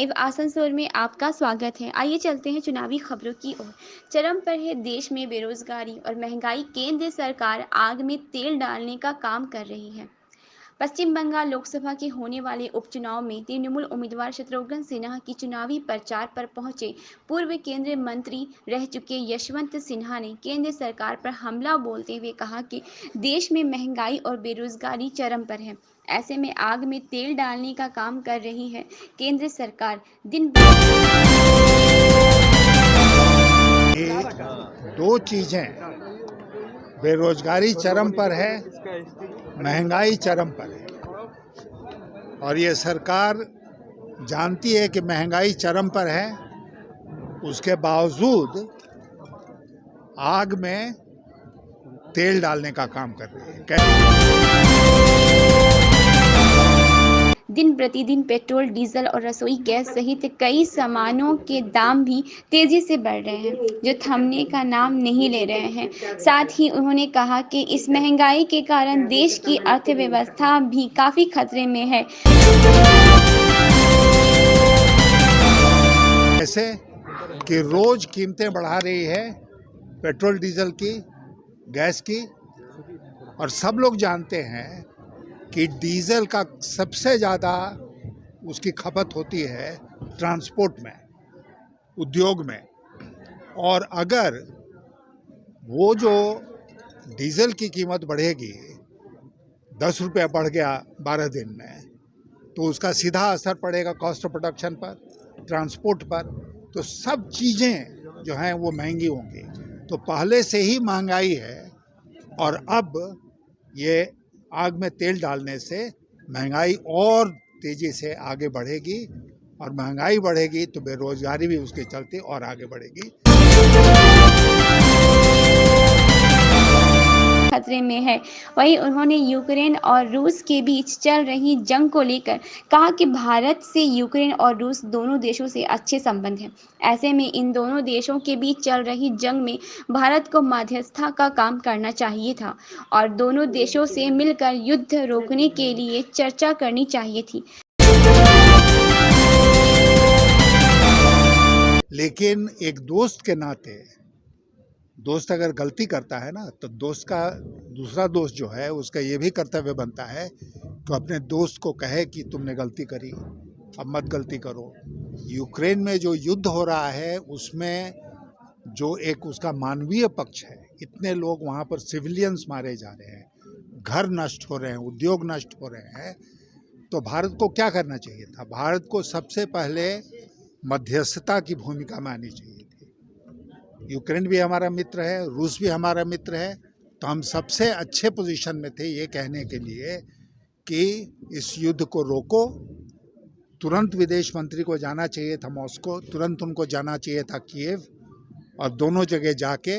Live Asansol में आपका स्वागत है। आइए चलते हैं चुनावी खबरों की ओर। चरम पर है देश में बेरोजगारी और महंगाई। केंद्र सरकार आग में तेल डालने का काम कर रही है। पश्चिम बंगाल लोकसभा के होने वाले उपचुनाव में तृणमूल उम्मीदवार शत्रुघ्न सिन्हा की चुनावी प्रचार पर पहुंचे पूर्व केंद्रीय मंत्री रह चुके यशवंत सिन्हा ने केंद्र सरकार पर हमला बोलते हुए कहा कि देश में महंगाई और बेरोजगारी चरम पर है। ऐसे में आग में तेल डालने का काम कर रही है केंद्र सरकार। दिन दो चीजें, बेरोजगारी चरम पर है, महंगाई चरम पर है। और ये सरकार जानती है कि महंगाई चरम पर है, उसके बावजूद आग में तेल डालने का काम कर रही है। दिन प्रतिदिन पेट्रोल, डीजल और रसोई गैस सहित कई सामानों के दाम भी तेजी से बढ़ रहे हैं, जो थमने का नाम नहीं ले रहे हैं। साथ ही उन्होंने कहा कि इस महंगाई के कारण देश की अर्थव्यवस्था भी काफी खतरे में है। ऐसे कि रोज कीमतें बढ़ा रही है, पेट्रोल डीजल की, गैस की। और सब लोग जानते हैं कि डीजल का सबसे ज़्यादा उसकी खपत होती है ट्रांसपोर्ट में, उद्योग में। और अगर वो जो डीजल की कीमत बढ़ेगी, 10 रुपये बढ़ गया 12 दिन में, तो उसका सीधा असर पड़ेगा कॉस्ट ऑफ प्रोडक्शन पर, ट्रांसपोर्ट पर। तो सब चीज़ें जो हैं वो महंगी होंगी। तो पहले से ही महंगाई है और अब ये आग में तेल डालने से महंगाई और तेज़ी से आगे बढ़ेगी। और महंगाई बढ़ेगी तो बेरोजगारी भी उसके चलते और आगे बढ़ेगी। खतरे में है। वहीं उन्होंने यूक्रेन और रूस के बीच चल रही जंग को लेकर कहा कि भारत से यूक्रेन और रूस दोनों देशों से अच्छे संबंध हैं। ऐसे में इन दोनों देशों के बीच चल रही जंग में भारत को मध्यस्थता का काम करना चाहिए था और दोनों देशों से मिलकर युद्ध रोकने के लिए चर्चा करनी चाहिए थी। लेकिन एक दोस्त के नाते, दोस्त अगर गलती करता है ना, तो दोस्त का दूसरा दोस्त जो है उसका ये भी कर्तव्य बनता है कि अपने दोस्त को कहे कि तुमने गलती करी, अब मत गलती करो। यूक्रेन में जो युद्ध हो रहा है उसमें जो एक उसका मानवीय पक्ष है, इतने लोग वहाँ पर सिविलियंस मारे जा रहे हैं, घर नष्ट हो रहे हैं, उद्योग नष्ट हो रहे हैं। तो भारत को क्या करना चाहिए था? भारत को सबसे पहले मध्यस्थता की भूमिका में आनी चाहिए थी। यूक्रेन भी हमारा मित्र है, रूस भी हमारा मित्र है। तो हम सबसे अच्छे पोजीशन में थे ये कहने के लिए कि इस युद्ध को रोको। तुरंत विदेश मंत्री को जाना चाहिए था मॉस्को, तुरंत उनको जाना चाहिए था कीव, और दोनों जगह जाके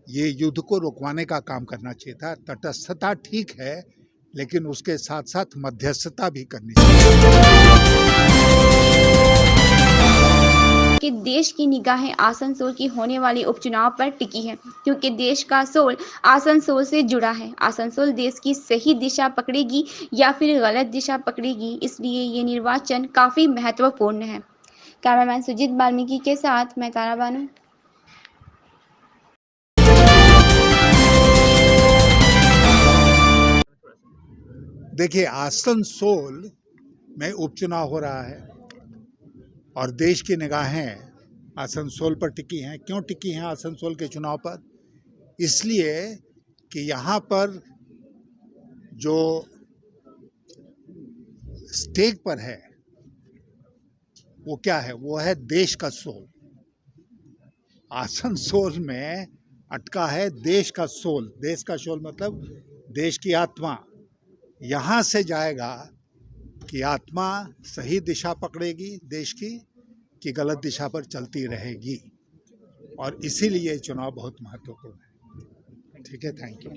ये युद्ध को रोकवाने का काम करना चाहिए था। तटस्थता ठीक है, लेकिन उसके साथ साथ मध्यस्थता भी करनी चाहिए। कि देश की निगाहें आसनसोल की होने वाले उपचुनाव पर टिकी है, क्योंकि देश का सोल आसनसोल से जुड़ा है। आसनसोल देश की सही दिशा पकड़ेगी या फिर गलत दिशा पकड़ेगी, इसलिए ये निर्वाचन काफी महत्वपूर्ण है। कैमरामैन सुजीत वाल्मीकि के साथ मैं तारा बानू। देखिए, आसनसोल में उपचुनाव हो रहा है और देश की निगाहें आसनसोल पर टिकी हैं। क्यों टिकी हैं आसनसोल के चुनाव पर? इसलिए कि यहाँ पर जो स्टेक पर है वो क्या है? वो है देश का सोल। आसनसोल में अटका है देश का सोल। देश का सोल मतलब देश की आत्मा। यहाँ से जाएगा कि आत्मा सही दिशा पकड़ेगी देश की कि गलत दिशा पर चलती रहेगी। और इसीलिए चुनाव बहुत महत्वपूर्ण है। ठीक है, थैंक यू।